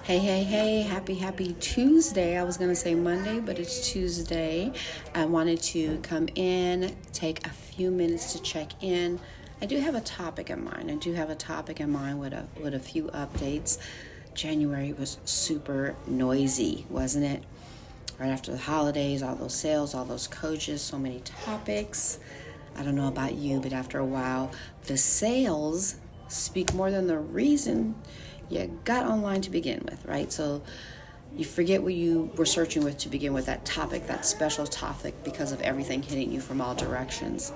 Hey, happy Tuesday. I was going to say Monday, but it's Tuesday. I wanted to come in, take a few minutes to check in. I do have a topic in mind. With a few updates. January was super noisy, wasn't it? Right after the holidays, all those sales, all those coaches, so many topics. I don't know about you, but after a while, the sales speak more than the reason you got online to begin with, right? So you forget what you were searching with to begin with, that topic, that special topic, because of everything hitting you from all directions.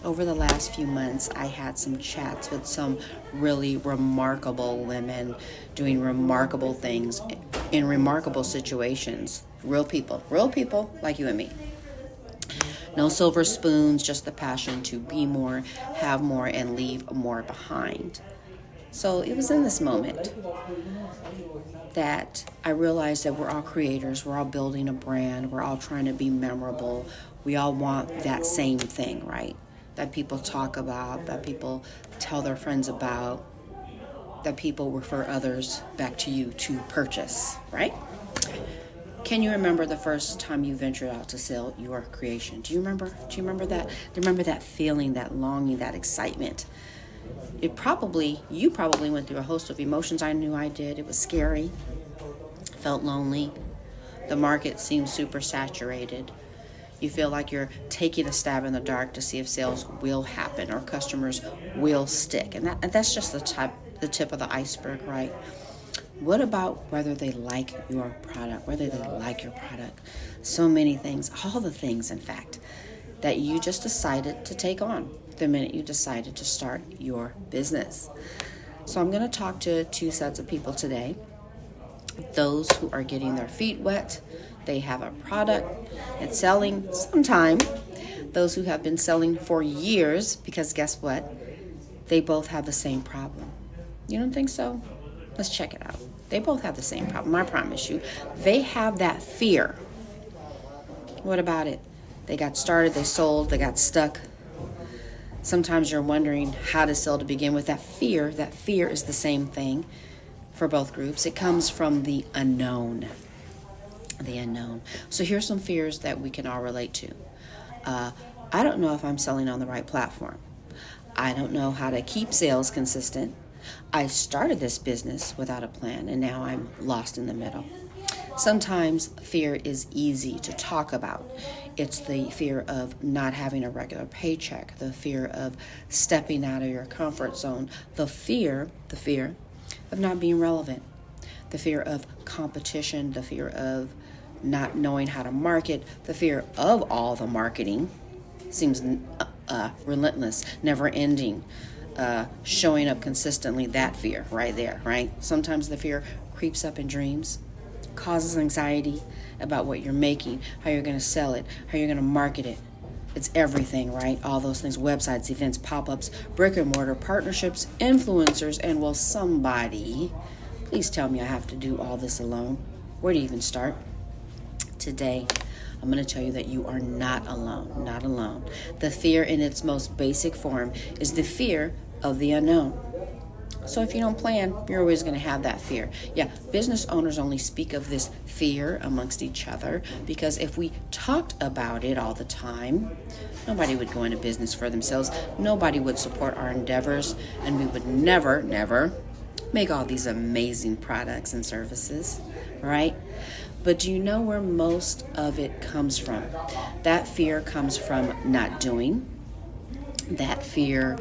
Over the last few months, I had some chats with some really remarkable women doing remarkable things in remarkable situations. Real people like you and me. No silver spoons, just the passion to be more, have more, and leave more behind. So it was in this moment that I realized that we're all creators, we're all building a brand, we're all trying to be memorable. We all want that same thing, right? That people talk about, that people tell their friends about, that people refer others back to you to purchase, right? Can you remember the first time you ventured out to sell your creation? Do you remember that? Do you remember that feeling, that longing, that excitement? You probably went through a host of emotions. I knew I did. It was scary. Felt lonely. The market seemed super saturated. You feel like you're taking a stab in the dark to see if sales will happen or customers will stick. And that's just the tip of the iceberg, right? What about whether they like your product, So many things, all the things, in fact, that you just decided to take on the minute you decided to start your business. So I'm going to talk to two sets of people today. Those who are getting their feet wet, they have a product it's selling sometime. Those who have been selling for years, because guess what? They both have the same problem. You don't think so? Let's check it out. They both have the same problem, I promise you. They have that fear. What about it? They got started, they sold, they got stuck. Sometimes you're wondering how to sell to begin with. That fear is the same thing for both groups. It comes from the unknown. So here's some fears that we can all relate to. I don't know if I'm selling on the right platform. I don't know how to keep sales consistent. I started this business without a plan, and now I'm lost in the middle. Sometimes fear is easy to talk about. It's the fear of not having a regular paycheck, the fear of stepping out of your comfort zone, the fear of not being relevant, the fear of competition, the fear of not knowing how to market, the fear of all the marketing seems relentless, never ending, showing up consistently, that fear right there, right? Sometimes the fear creeps up in dreams, causes anxiety about what you're making, how you're going to sell it, how you're going to market it. It's everything, right? All those things, websites, events, pop-ups, brick and mortar, partnerships, influencers, and will somebody please tell me I have to do all this alone? Where do you even start? Today, I'm going to tell you that you are not alone. The fear in its most basic form is the fear of the unknown. So if you don't plan, you're always going to have that fear. Yeah, business owners only speak of this fear amongst each other because if we talked about it all the time, nobody would go into business for themselves. Nobody would support our endeavors, and we would never make all these amazing products and services, right? But do you know where most of it comes from? That fear comes from not doing. That fear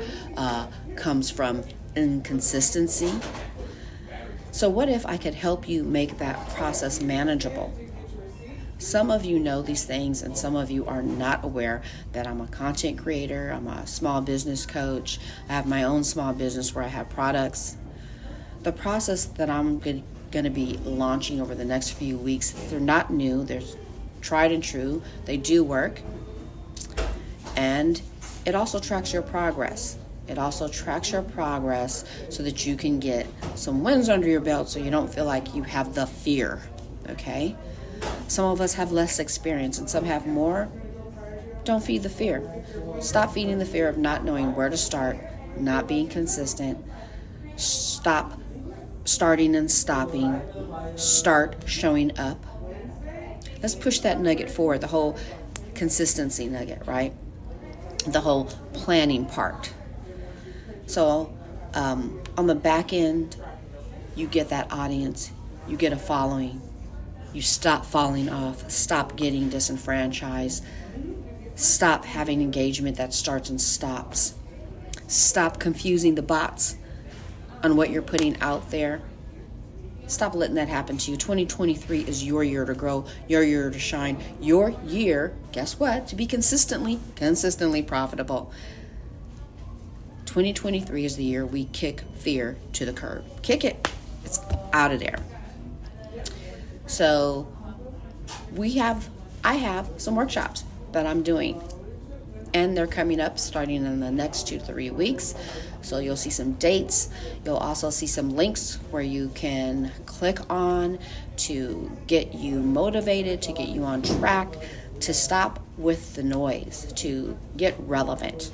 comes from inconsistency. So what if I could help you make that process manageable? Some of you know these things, and some of you are not aware that I'm a content creator, I'm a small business coach, I have my own small business where I have products. The process that I'm going to be launching over the next few weeks, they're not new, they're tried and true, they do work, and it also tracks your progress. So that you can get some wins under your belt so you don't feel like you have the fear, okay? Some of us have less experience and some have more. Don't feed the fear. Stop feeding the fear of not knowing where to start, not being consistent. Stop starting and stopping, start, showing up. Let's push that nugget forward, the whole consistency nugget, right? The whole planning part. So on the back end, you get that audience, you get a following, you stop falling off, stop getting disenfranchised, stop having engagement that starts and stops, stop confusing the bots on what you're putting out there. Stop letting that happen to you. 2023 is your year to grow, your year to shine, your year, guess what, to be consistently profitable. 2023 is the year we kick fear to the curb. Kick it. It's out of there. So I have some workshops that I'm doing, and they're coming up starting in the next 2 to 3 weeks. So you'll see some dates. You'll also see some links where you can click on to get you motivated, to get you on track, to stop with the noise, to get relevant.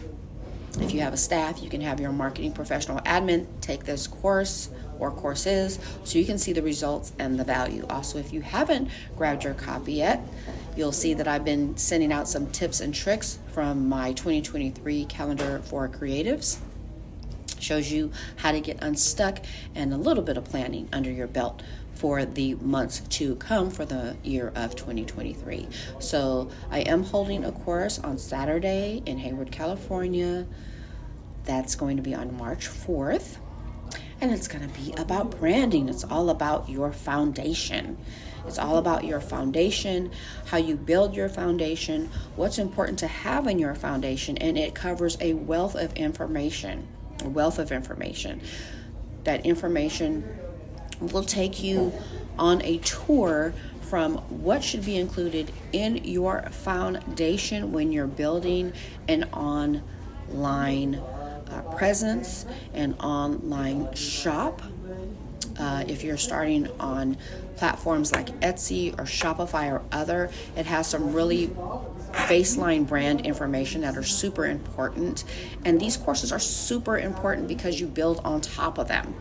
If you have a staff, you can have your marketing professional admin take this course or courses so you can see the results and the value. Also, if you haven't grabbed your copy yet, you'll see that I've been sending out some tips and tricks from my 2023 calendar for creatives. Shows you how to get unstuck and a little bit of planning under your belt for the months to come for the year of 2023. So I am holding a course on Saturday in Hayward, California. That's going to be on March 4th. And it's going to be about branding. It's all about your foundation. It's all about your foundation, how you build your foundation, what's important to have in your foundation, and it covers a wealth of information. That information will take you on a tour from what should be included in your foundation when you're building an online presence, an online shop. If you're starting on platforms like Etsy or Shopify or other, it has some really baseline brand information that are super important. And these courses are super important because you build on top of them.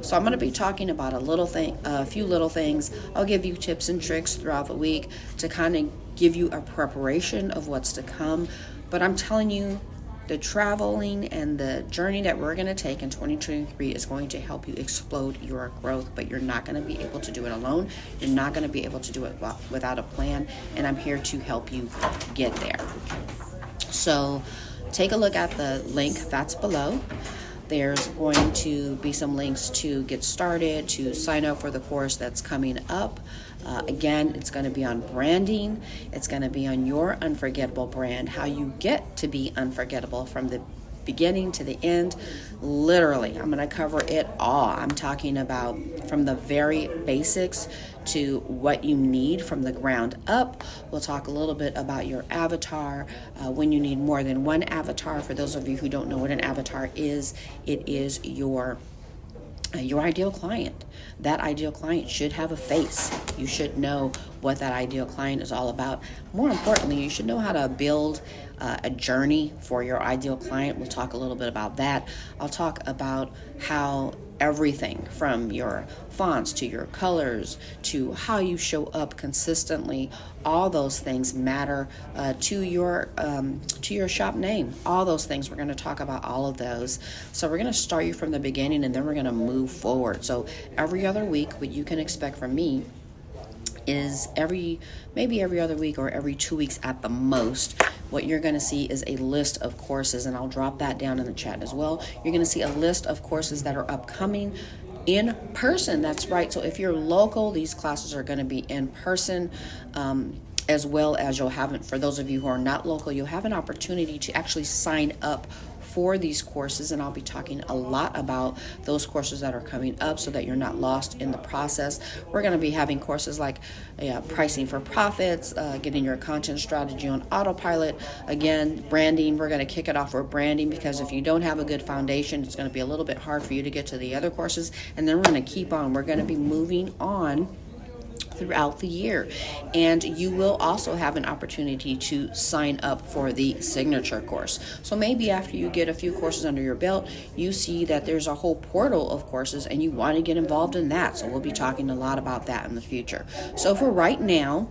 So I'm going to be talking about a few little things. I'll give you tips and tricks throughout the week to kind of give you a preparation of what's to come. But I'm telling you, the traveling and the journey that we're going to take in 2023 is going to help you explode your growth, but you're not going to be able to do it alone. You're not going to be able to do it without a plan, and I'm here to help you get there. So take a look at the link that's below. There's going to be some links to get started, to sign up for the course that's coming up. Again, it's going to be on branding. It's going to be on your unforgettable brand, how you get to be unforgettable from the beginning to the end. Literally, I'm going to cover it all. I'm talking about from the very basics to what you need from the ground up. We'll talk a little bit about your avatar, when you need more than one avatar. For those of you who don't know what an avatar is, it is your ideal client. That ideal client should have a face. You should know what that ideal client is all about. More importantly, you should know how to build a journey for your ideal client. We'll talk a little bit about that. I'll talk about how everything from your fonts to your colors to how you show up consistently, all those things matter to your shop name. All those things, we're going to talk about all of those. So we're going to start you from the beginning, and then we're going to move forward. So every other week, what you can expect from me is maybe every other week or every 2 weeks at the most. What you're going to see is a list of courses, and I'll drop that down in the chat as well. You're going to see a list of courses that are upcoming in person. That's right. So if you're local, these classes are going to be in person, as well as you'll have, for those of you who are not local, you'll have an opportunity to actually sign up for these courses, and I'll be talking a lot about those courses that are coming up so that you're not lost in the process. We're going to be having courses like pricing for profits, getting your content strategy on autopilot. Again, branding, we're going to kick it off with branding, because if you don't have a good foundation, it's going to be a little bit hard for you to get to the other courses. And then we're going to keep on. We're going to be moving on throughout the year. And you will also have an opportunity to sign up for the signature course. So maybe after you get a few courses under your belt, you see that there's a whole portal of courses and you want to get involved in that. So we'll be talking a lot about that in the future. So for right now,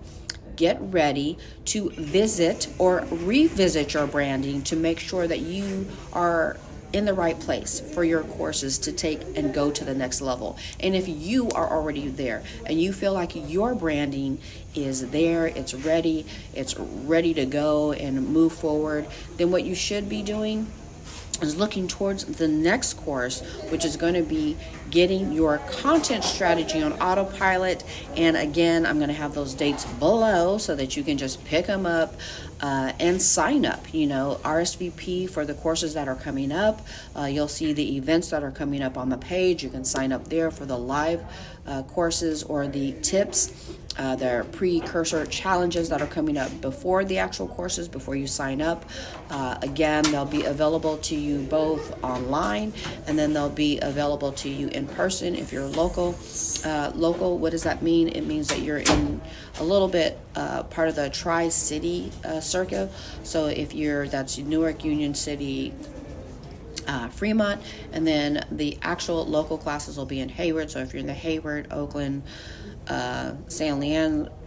get ready to visit or revisit your branding to make sure that you are in the right place for your courses to take and go to the next level. And if you are already there and you feel like your branding is there, it's ready to go and move forward, then what you should be doing is looking towards the next course, which is going to be getting your content strategy on autopilot. And again, I'm going to have those dates below so that you can just pick them up and sign up, RSVP for the courses that are coming up. You'll see the events that are coming up on the page. You can sign up there for the live courses or the tips. There are precursor challenges that are coming up before the actual courses, before you sign up. Again, they'll be available to you both online, and then they'll be available to you in person if you're local. What does that mean? It means that you're in a little bit part of the Tri-City circuit. So if that's Newark, Union City, Fremont, and then the actual local classes will be in Hayward. So if you're in the Hayward, Oakland, San Leandro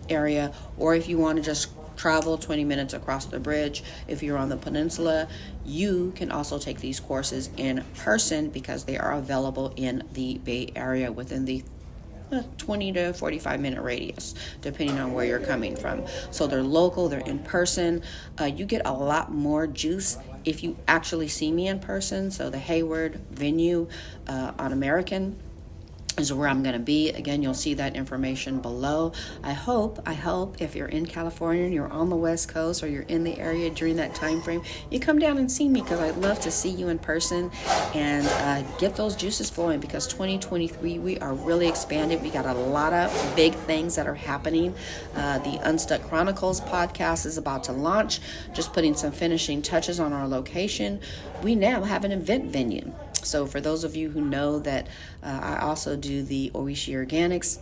area, or if you want to just travel 20 minutes across the bridge, if you're on the peninsula, you can also take these courses in person because they are available in the Bay Area within the 20 to 45 minute radius, depending on where you're coming from. So they're local, they're in person. You get a lot more juice if you actually see me in person. So the Hayward venue on American is where I'm going to be. Again, you'll see that information below. I hope if you're in California and you're on the West Coast or you're in the area during that time frame, you come down and see me, because I'd love to see you in person and get those juices flowing, because 2023, we are really expanded. We got a lot of big things that are happening. The Unstuck Chronicles podcast is about to launch, just putting some finishing touches on our location. We now have an event venue. So for those of you who know that I also do the Oishi Organics.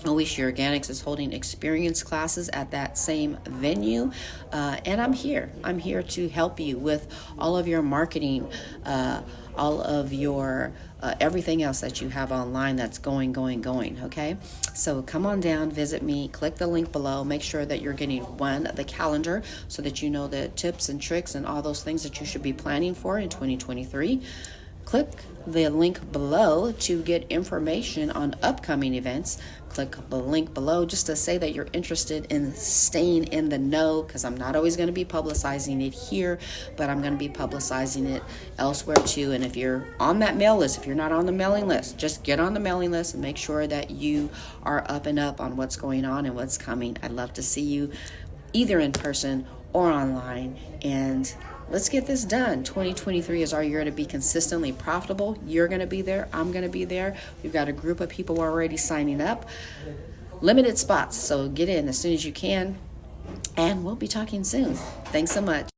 Oishi Organics is holding experience classes at that same venue. And I'm here to help you with all of your marketing, all of your everything else that you have online that's going, okay? So come on down, visit me, click the link below, make sure that you're getting the calendar so that you know the tips and tricks and all those things that you should be planning for in 2023. Click the link below to get information on upcoming events. Click the link below just to say that you're interested in staying in the know, because I'm not always going to be publicizing it here, but I'm going to be publicizing it elsewhere too. And if you're on that mail list, if you're not on the mailing list, just get on the mailing list and make sure that you are up and up on what's going on and what's coming. I'd love to see you either in person or online, and let's get this done. 2023 is our year to be consistently profitable. You're going to be there. I'm going to be there. We've got a group of people already signing up. Limited spots, so get in as soon as you can. And we'll be talking soon. Thanks so much.